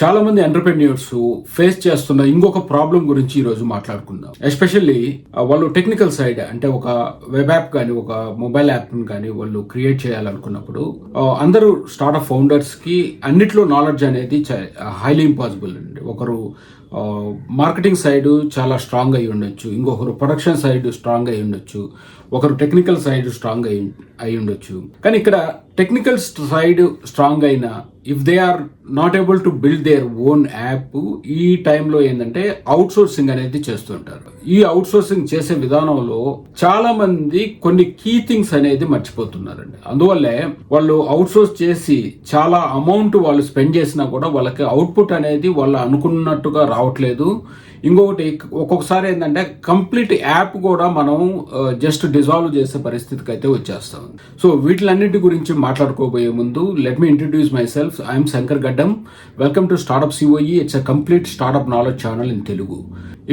చాలా మంది entrepreneurs face చేస్తున్న ఇంకొక ప్రాబ్లం గురించి ఈ రోజు మాట్లాడుకుందాం. ఎస్పెషల్లీ వాళ్ళు టెక్నికల్ సైడ్ అంటే ఒక వెబ్ యాప్ కానీ, ఒక మొబైల్ యాప్‌ని కానీ వాళ్ళు క్రియేట్ చేయాలనుకున్నప్పుడు అందరూ స్టార్టప్ ఫౌండర్స్ కి అన్నిట్లో నాలెడ్జ్ అనేది హైలీ ఇంపాసిబుల్ అండి. ఒకరు మార్కెటింగ్ సైడ్ చాలా స్ట్రాంగ్ అయి ఉండొచ్చు, ఇంకొకరు ప్రొడక్షన్ సైడ్ స్ట్రాంగ్ అయి ఉండొచ్చు, ఒకరు టెక్నికల్ సైడ్ స్ట్రాంగ్ అయి ఉండొచ్చు. కానీ ఇక్కడ టెక్నికల్ సైడ్ స్ట్రాంగ్ అయినా if they are not able to build their own app, ఈ టైంలో ఏంటంటే అవుట్ సోర్సింగ్ అనేది చేస్తుంటారు. ఈ అవుట్ సోర్సింగ్ చేసే విధానంలో చాలా మంది కొన్ని కీ థింగ్స్ అనేది మర్చిపోతున్నారండి. అందువల్లే వాళ్ళు అవుట్ సోర్స్ చేసి చాలా అమౌంట్ వాళ్ళు స్పెండ్ చేసినా కూడా వాళ్ళకి అవుట్పుట్ అనేది వాళ్ళు అనుకున్నట్టుగా రావట్లేదు. ఇంకొకటి ఒక్కొక్కసారి ఏంటంటే కంప్లీట్ యాప్ కూడా మనం జస్ట్ డిజాల్వ్ చేసే పరిస్థితికి అయితే వచ్చేస్తాం. సో వీటిలన్నిటి గురించి మాట్లాడుకోబోయే ముందు let me introduce myself. I'm Shankar Gaddam. Welcome to startup COE. It's a complete startup knowledge channel in Telugu.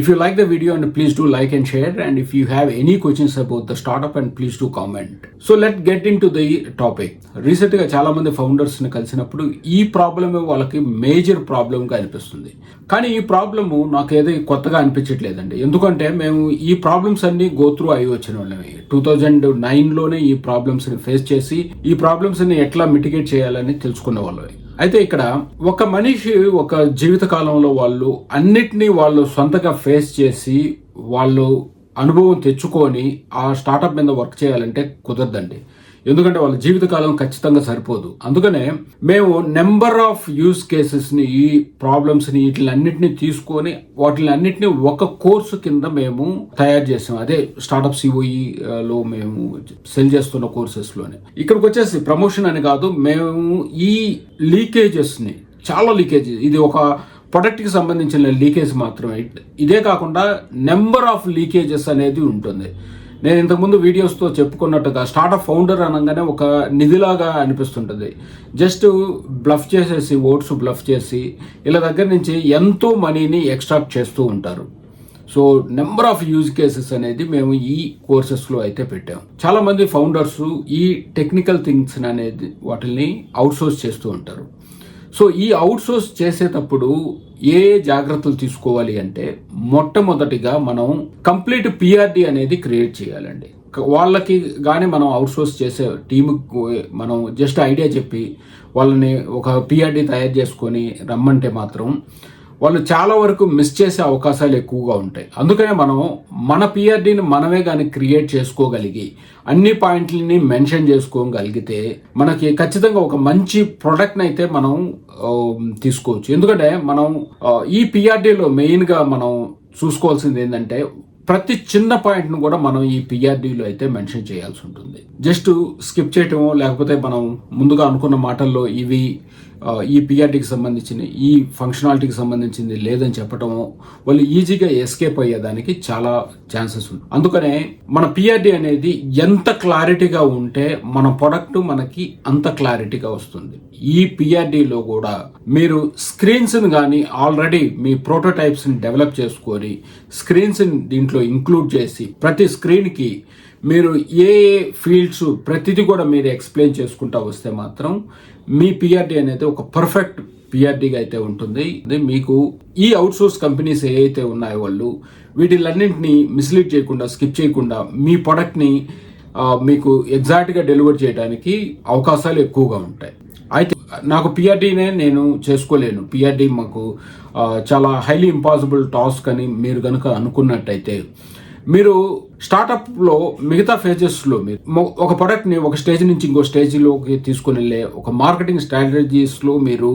If you like the video and please do like and share, and if you have any questions about the startup and please do comment. So let's get into the topic. Recent గా చాలా మంది founders ని కలిసినప్పుడు ఈ problem వాళ్ళకి major problem గా అనిపిస్తుంది. కానీ ఈ ప్రాబ్లమ్ నాకు ఏదో కొత్తగా అనిపించట్లేదండి. ఎందుకంటే మేము ఈ ప్రాబ్లమ్స్ అన్ని గో త్రూ అయి వచ్చిన వాళ్ళమే. 2009లోనే ఈ ప్రాబ్లమ్స్ ని ఫేస్ చేసి ఈ ప్రాబ్లమ్స్ ని ఎట్లా మిటిగేట్ చేయాలని తెలుసుకున్న వాళ్ళమే. అయితే ఇక్కడ ఒక మనిషి ఒక జీవిత కాలంలో వాళ్ళు అన్నిటినీ వాళ్ళు సొంతగా ఫేస్ చేసి వాళ్ళు అనుభవం తెచ్చుకొని ఆ స్టార్టప్ మీద వర్క్ చేయాలంటే కుదరదండి. ఎందుకంటే వాళ్ళ జీవితకాలం ఖచ్చితంగా సరిపోదు. అందుకనే మేము నెంబర్ ఆఫ్ యూజ్ కేసెస్ని, ఈ ప్రాబ్లమ్స్ని, వీటిలన్నింటినీ తీసుకొని వాటిలన్నింటినీ ఒక కోర్సు కింద మేము తయారు చేసాం. అదే స్టార్టప్ సిఓఈలో మేము సెల్ చేస్తున్న కోర్సెస్లోనే. ఇక్కడికి వచ్చేసి ప్రమోషన్ అని కాదు, మేము ఈ లీకేజెస్ని, చాలా లీకేజెస్, ఇది ఒక ప్రొడక్ట్కి సంబంధించిన లీకేజ్ మాత్రమే. ఇదే కాకుండా నెంబర్ ఆఫ్ లీకేజెస్ అనేది ఉంటుంది. నేను ఇంతకుముందు వీడియోస్తో చెప్పుకున్నట్టుగా స్టార్టప్ ఫౌండర్ అనగానే ఒక నిధిలాగా అనిపిస్తుంటుంది. జస్ట్ బ్లఫ్ చేసేసి, ఓట్స్ బ్లఫ్ చేసి ఇలా దగ్గర నుంచి ఎంతో మనీని ఎక్స్ట్రాక్ట్ చేస్తూ ఉంటారు. So number of use cases అనేది మేము ఈ కోర్సెస్లో అయితే పెట్టాం. చాలా మంది ఫౌండర్స్ ఈ టెక్నికల్ థింగ్స్ అనేది వాటిని అవుట్సోర్స్ చేస్తూ ఉంటారు. సో ఈ అవుట్సోర్స్ చేసేటప్పుడు ఏ జాగ్రత్తలు తీసుకోవాలి అంటే, మొట్టమొదటిగా మనం కంప్లీట్ పిఆర్డి అనేది క్రియేట్ చేయాలండి. వాళ్ళకి కానీ మనం అవుట్సోర్స్ చేసే టీముకి మనం జస్ట్ ఐడియా చెప్పి వాళ్ళని ఒక పిఆర్డి తయారు చేసుకొని రమ్మంటే మాత్రం వాళ్ళు చాలా వరకు మిస్ చేసే అవకాశాలు ఎక్కువగా ఉంటాయి. అందుకనే మనం మన పిఆర్డీని మనమే కానీ క్రియేట్ చేసుకోగలిగి అన్ని పాయింట్లని మెన్షన్ చేసుకోగలిగితే మనకి ఖచ్చితంగా ఒక మంచి ప్రోడక్ట్ని అయితే మనం తీసుకోవచ్చు. ఎందుకంటే మనం ఈ పిఆర్డీలో మెయిన్గా మనం చూసుకోవాల్సింది ఏంటంటే, ప్రతి చిన్న పాయింట్ను కూడా మనం ఈ పిఆర్డీలో అయితే మెన్షన్ చేయాల్సి ఉంటుంది. జస్ట్ స్కిప్ చేయటమో, లేకపోతే మనం ముందుగా అనుకున్న మాటల్లో ఇవి ఈ పిఆర్డీకి సంబంధించిన, ఈ ఫంక్షనాలిటీకి సంబంధించింది లేదని చెప్పటము, వాళ్ళు ఈజీగా ఎస్కేప్ అయ్యేదానికి చాలా ఛాన్సెస్ ఉంది. అందుకనే మన పిఆర్డీ అనేది ఎంత క్లారిటీగా ఉంటే మన ప్రొడక్ట్ మనకి అంత క్లారిటీగా వస్తుంది. ఈ పిఆర్డీలో కూడా మీరు స్క్రీన్స్ని కానీ ఆల్రెడీ మీ ప్రోటోటైప్స్ని డెవలప్ చేసుకొని స్క్రీన్స్ని దీంట్లో ఇంక్లూడ్ చేసి ప్రతి స్క్రీన్కి మీరు ఏ ఫీల్డ్స్ ప్రతిదీ కూడా మీరు ఎక్స్ప్లెయిన్ చేసుకుంటా వస్తే మాత్రం మీ పిఆర్డీ అనేది ఒక పర్ఫెక్ట్ పిఆర్డీగా అయితే ఉంటుంది. మీకు ఈ అవుట్సోర్స్ కంపెనీస్ ఏవైతే ఉన్నాయో వాళ్ళు వీటిలన్నింటినీ మిస్లీడ్ చేయకుండా, స్కిప్ చేయకుండా మీ ప్రొడక్ట్ని మీకు ఎగ్జాక్ట్గా డెలివర్ చేయడానికి అవకాశాలు ఎక్కువగా ఉంటాయి. అయితే నాకు పిఆర్డీనే నేను చేసుకోలేను, పిఆర్డీ మాకు చాలా హైలీ ఇంపాసిబుల్ టాస్క్ అని మీరు కనుక అనుకున్నట్టయితే, మీరు స్టార్టప్లో మిగతా ఫేజెస్లో మీరు ఒక ప్రొడక్ట్ని ఒక స్టేజ్ నుంచి ఇంకో స్టేజ్లోకి తీసుకుని వెళ్ళే ఒక మార్కెటింగ్ స్ట్రాటజీస్లో మీరు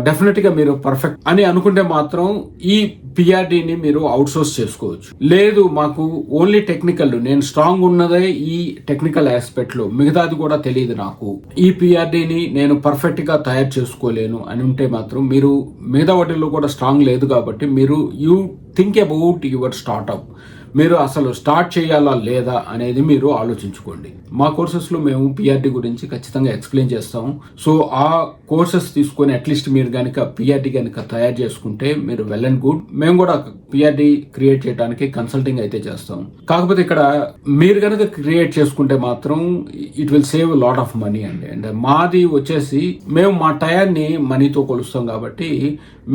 డెఫినెట్గా మీరు పర్ఫెక్ట్ అని అనుకుంటే మాత్రం ఈ పిఆర్డీని మీరు అవుట్సోర్స్ చేసుకోవచ్చు. లేదు మాకు ఓన్లీ టెక్నికల్, నేను స్ట్రాంగ్ ఉన్నదే ఈ టెక్నికల్ ఆస్పెక్ట్లో, మిగతాది కూడా తెలియదు నాకు, ఈ పిఆర్డీని నేను పర్ఫెక్ట్గా తయారు చేసుకోలేను అని ఉంటే మాత్రం మీరు మిగతా వాటిల్లో కూడా స్ట్రాంగ్ లేదు కాబట్టి మీరు you think about your startup. మీరు అసలు స్టార్ట్ చేయాలా లేదా అనేది మీరు ఆలోచించుకోండి. మా కోర్సెస్లో మేము పిఆర్డీ గురించి ఖచ్చితంగా ఎక్స్ప్లెయిన్ చేస్తాము. సో ఆ కోర్సెస్ తీసుకొని అట్లీస్ట్ మీరు కనుక పిఆర్డీ కనుక తయారు చేసుకుంటే మీరు వెల్ అండ్ గుడ్. మేము కూడా పిఆర్డి క్రియేట్ చేయడానికి కన్సల్టింగ్ అయితే చేస్తాం. కాకపోతే ఇక్కడ మీరు కనుక క్రియేట్ చేసుకుంటే మాత్రం it will save lot of money అండి. అండ్ మాది వచ్చేసి మేము మా టయాన్ని మనీతో కొలుస్తాం కాబట్టి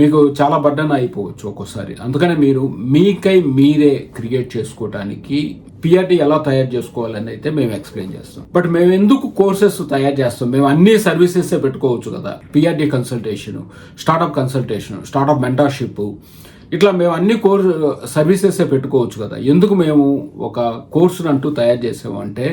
మీకు చాలా బర్డన్ అయిపోవచ్చు ఒక్కోసారి. అందుకనే మీరు మీకై మీరే క్రియేట్ చేసుకోవడానికి పిఆర్డి ఎలా తయారు చేసుకోవాలని అయితే మేము ఎక్స్ప్లెయిన్ చేస్తాం. బట్ మేము ఎందుకు కోర్సెస్ తయారు చేస్తాం? మేము అన్ని సర్వీసెస్ పెట్టుకోవచ్చు కదా. PRD consultation, startup consultation, startup mentorship, ఇట్లా మేము అన్ని సర్వీసెస్ పెట్టుకోవచ్చు కదా. ఎందుకు మేము ఒక కోర్సును అంటూ తయారు చేసామంటే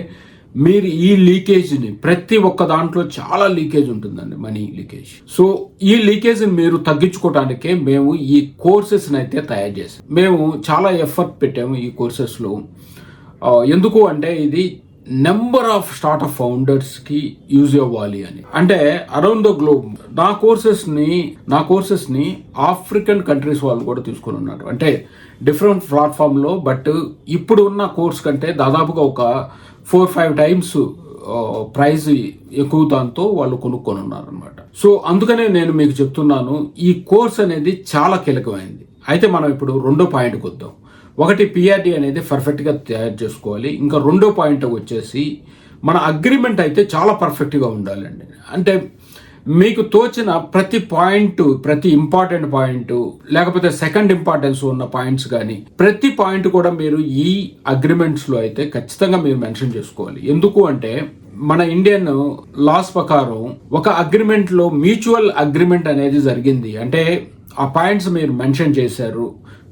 మీరు ఈ లీకేజ్ని ప్రతి ఒక్క దాంట్లో చాలా లీకేజ్ ఉంటుందండి, మనీ లీకేజ్. సో ఈ లీకేజ్ని మీరు తగ్గించుకోవడానికే మేము ఈ కోర్సెస్ని అయితే తయారు చేసాం. మేము చాలా ఎఫర్ట్ పెట్టాము ఈ కోర్సెస్లో. ఎందుకు అంటే ఇది నెంబర్ ఆఫ్ స్టార్ట్అప్ ఫౌండర్స్కి యూజ్ అవ్వాలి అని. అంటే అరౌండ్ ద గ్లోబ్ నా కోర్సెస్ని ఆఫ్రికన్ కంట్రీస్ వాళ్ళు కూడా తీసుకొని ఉన్నారు. అంటే డిఫరెంట్ ప్లాట్ఫామ్లో. బట్ ఇప్పుడు ఉన్న కోర్స్ కంటే దాదాపుగా ఒక 4-5 టైమ్స్ ప్రైస్ ఎక్కువ దాంతో వాళ్ళు కొనుక్కొని ఉన్నారు అనమాట. సో అందుకనే నేను మీకు చెప్తున్నాను, ఈ కోర్స్ అనేది చాలా కీలకమైంది. అయితే మనం ఇప్పుడు రెండో పాయింట్కి వద్దాం. ఒకటి, పిఆర్డి అనేది పర్ఫెక్ట్గా తయారు చేసుకోవాలి. ఇంకా రెండో పాయింట్ వచ్చేసి మన అగ్రిమెంట్ అయితే చాలా పర్ఫెక్ట్గా ఉండాలండి. అంటే మీకు తోచిన ప్రతి పాయింట్, ప్రతి ఇంపార్టెంట్ పాయింట్, లేకపోతే సెకండ్ ఇంపార్టెన్స్ ఉన్న పాయింట్స్ కానీ ప్రతి పాయింట్ కూడా మీరు ఈ అగ్రిమెంట్స్లో అయితే ఖచ్చితంగా మీరు మెన్షన్ చేసుకోవాలి. ఎందుకు అంటే మన ఇండియన్ లాస్ ప్రకారం ఒక అగ్రిమెంట్లో మ్యూచువల్ అగ్రిమెంట్ అనేది జరిగింది అంటే ఆ పాయింట్స్ మీరు మెన్షన్ చేశారు,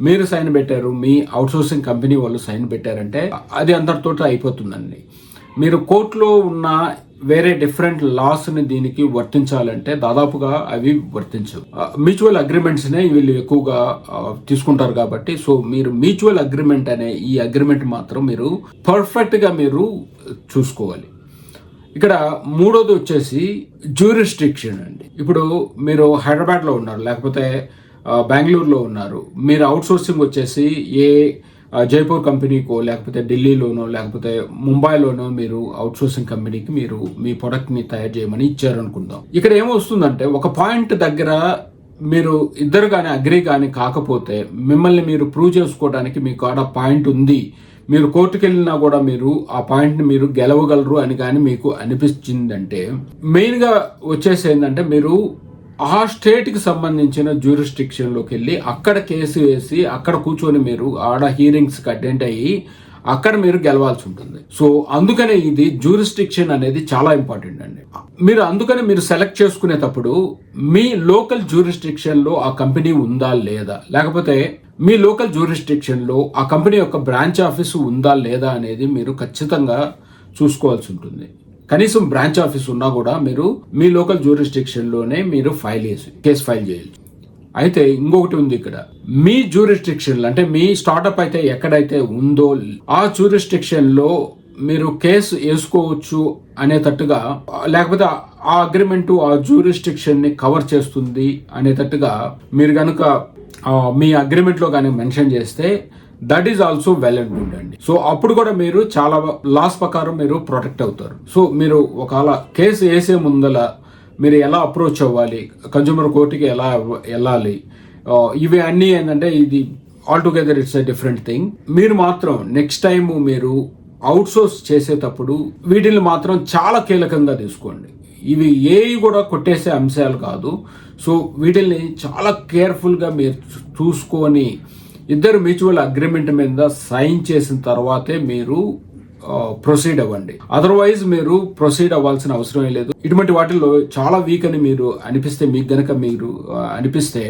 మీరు సైన్ పెట్టారు, మీ అవుట్సోర్సింగ్ కంపెనీ వాళ్ళు సైన్ పెట్టారంటే అది అందరితో అయిపోతుందండి. మీరు కోర్టులో ఉన్న వేరే డిఫరెంట్ లాస్ని దీనికి వర్తించాలంటే దాదాపుగా అవి వర్తించవు. మ్యూచువల్ అగ్రిమెంట్స్నే వీళ్ళు ఎక్కువగా తీసుకుంటారు కాబట్టి సో మీరు మ్యూచువల్ అగ్రిమెంట్ అనే ఈ అగ్రిమెంట్ మాత్రం మీరు పర్ఫెక్ట్గా మీరు చూసుకోవాలి. ఇక్కడ మూడోది వచ్చేసి జ్యూరిస్డిక్షన్ అండి. ఇప్పుడు మీరు హైదరాబాద్లో ఉన్నారు, లేకపోతే బెంగళూరులో ఉన్నారు, మీరు అవుట్సోర్సింగ్ వచ్చేసి జైపూర్ కంపెనీకో లేకపోతే ఢిల్లీలోనో లేకపోతే ముంబైలోనో మీరు అవుట్సోర్సింగ్ కంపెనీకి మీరు మీ ప్రొడక్ట్ని తయారు చేయమని ఇచ్చారనుకుందాం. ఇక్కడ ఏమొస్తుందంటే ఒక పాయింట్ దగ్గర మీరు ఇద్దరు కానీ అగ్రీ కానీ కాకపోతే మిమ్మల్ని మీరు ప్రూవ్ చేసుకోవడానికి మీకు ఆడ పాయింట్ ఉంది, మీరు కోర్టుకు వెళ్ళినా కూడా మీరు ఆ పాయింట్ని మీరు గెలవగలరు అని కానీ మీకు అనిపించిందంటే మెయిన్గా వచ్చేసి ఏంటంటే మీరు ఆ స్టేట్కి సంబంధించిన జ్యూరిస్డిక్షన్లోకి వెళ్ళి అక్కడ కేసు వేసి అక్కడ కూర్చొని మీరు ఆడ హీరింగ్స్కి అటెండ్ అయ్యి అక్కడ మీరు గెలవాల్సి ఉంటుంది. సో అందుకనే ఇది జ్యూరిస్డిక్షన్ అనేది చాలా ఇంపార్టెంట్ అండి. అందుకనే మీరు సెలెక్ట్ చేసుకునేటప్పుడు మీ లోకల్ జ్యూరిస్డిక్షన్లో ఆ కంపెనీ ఉందా లేదా, లేకపోతే మీ లోకల్ జ్యూరిస్డిక్షన్లో ఆ కంపెనీ యొక్క బ్రాంచ్ ఆఫీసు ఉందా లేదా అనేది మీరు ఖచ్చితంగా చూసుకోవాల్సి ఉంటుంది. కనీసం బ్రాంచ్ ఆఫీస్ ఉన్నా కూడా మీరు మీ లోకల్ జ్యూరిస్డిక్షన్లోనే మీరు కేసు ఫైల్ చేయాలి. అయితే ఇంకొకటి ఉంది ఇక్కడ, మీ జ్యూరిస్డిక్షన్ అంటే మీ స్టార్టప్ అయితే ఎక్కడైతే ఉందో ఆ జ్యూరిస్డిక్షన్లో మీరు కేసు వేసుకోవచ్చు అనేటట్టుగా, లేకపోతే ఆ అగ్రిమెంటు ఆ జ్యూరిస్డిక్షన్ని కవర్ చేస్తుంది అనేటట్టుగా మీరు కనుక మీ అగ్రిమెంట్లో కానీ మెన్షన్ చేస్తే that is also well and good అండి. సో అప్పుడు కూడా మీరు చాలా లాస్ ప్రకారం మీరు ప్రొటెక్ట్ అవుతారు. సో మీరు ఒకవేళ కేసు వేసే ముందల మీరు ఎలా అప్రోచ్ అవ్వాలి, కన్జ్యూమర్ కోర్టుకి ఎలా వెళ్ళాలి, ఇవి అన్నీ ఏంటంటే ఇది altogether it's a different thing. మీరు మాత్రం నెక్స్ట్ టైం మీరు అవుట్సోర్స్ చేసేటప్పుడు వీటిని మాత్రం చాలా కీలకంగా తీసుకోండి. ఇవి ఏవి కూడా కొట్టేసే అంశాలు కాదు. సో వీటిని చాలా కేర్ఫుల్గా మీరు చూసుకొని ఇద్దరు మ్యూచువల్ అగ్రిమెంట్ మీద సైన్ చేసిన తర్వాతే మీరు ప్రొసీడ్ అవ్వండి. అదర్వైజ్ మీరు ప్రొసీడ్ అవ్వాల్సిన అవసరం లేదు. ఇటువంటి వాటిల్లో చాలా వీక్ అని మీరు అనిపిస్తే, మీకు గనక మీరు అనిపిస్తే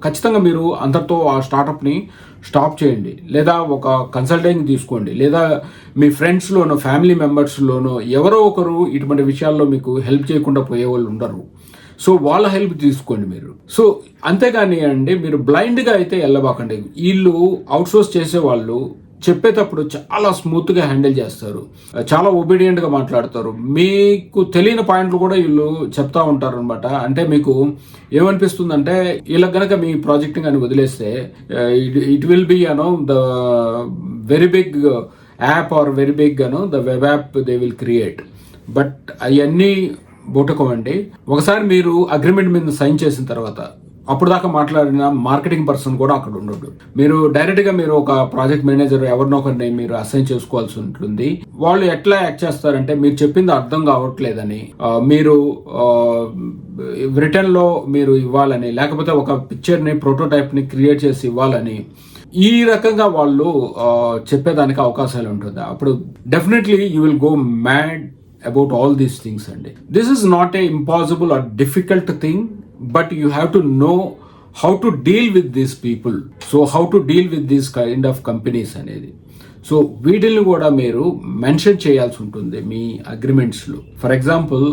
ఖచ్చితంగా మీరు అందరితో ఆ స్టార్టప్ని స్టాప్ చేయండి, లేదా ఒక కన్సల్టింగ్ తీసుకోండి, లేదా మీ ఫ్రెండ్స్లోనో ఫ్యామిలీ మెంబర్స్లోనో ఎవరో ఒకరు ఇటువంటి విషయాల్లో మీకు హెల్ప్ చేయకుండా పోయే వాళ్ళు ఉండరు. సో వాళ్ళ హెల్ప్ తీసుకోండి మీరు. సో అంతేగాని అండి మీరు బ్లైండ్గా అయితే వెళ్ళబాకండి. వీళ్ళు అవుట్సోర్స్ చేసే వాళ్ళు చెప్పేటప్పుడు చాలా స్మూత్గా హ్యాండిల్ చేస్తారు, చాలా ఒబీడియంట్గా మాట్లాడతారు. మీకు తెలియని పాయింట్లు కూడా వీళ్ళు చెప్తా ఉంటారు అనమాట. అంటే మీకు ఏమనిపిస్తుందంటే వీళ్ళకి గనక మీ ప్రాజెక్ట్ కానీ వదిలేస్తే it will be the very big app or very big the web app they will create. But అవన్నీ బూటకం అండి. ఒకసారి మీరు అగ్రిమెంట్ మీద సైన్ చేసిన తర్వాత అప్పుడు దాకా మాట్లాడిన మార్కెటింగ్ పర్సన్ కూడా అక్కడ ఉండడు. మీరు డైరెక్ట్గా మీరు ఒక ప్రాజెక్ట్ మేనేజర్ ఎవరినో ఒకరిని మీరు అసైన్ చేసుకోవాల్సి ఉంటుంది. వాళ్ళు ఎట్లా యాక్ట్ చేస్తారంటే మీరు చెప్పింది అర్థం కావట్లేదని, మీరు రిటర్న్లో మీరు ఇవ్వాలని, లేకపోతే ఒక పిక్చర్ని ప్రోటోటైప్ని క్రియేట్ చేసి ఇవ్వాలని, ఈ రకంగా వాళ్ళు చెప్పేదానికి అవకాశాలు ఉంటుంది. అప్పుడు definitely you will go mad about all these things. And this is not a impossible or difficult thing, but you have to know how to deal with these people. So how to deal with these kind of companies అనేది. So వీటిని కూడా మీరు mention చేయాల్సి ఉంటుంది మీ అగ్రిమెంట్స్లో. For example,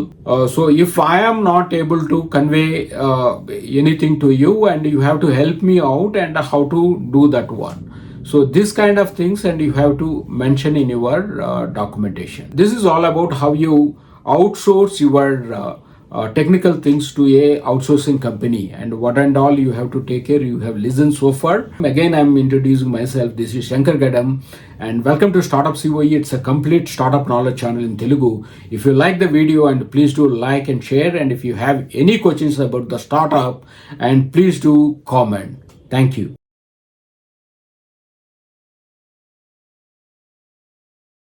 so if I am not able to convey anything to you and you have to help me out and how to do that one. So this kind of things, and you have to mention in your documentation. This is all about how you outsource your technical things to a outsourcing company and what and all you have to take care. You have listened so far. Again, I am introducing myself. This is Shankar Gadam and welcome to Startup COE. It's a complete startup knowledge channel in Telugu. If you like the video, and please do like and share, and if you have any questions about the startup, and please do comment. Thank you.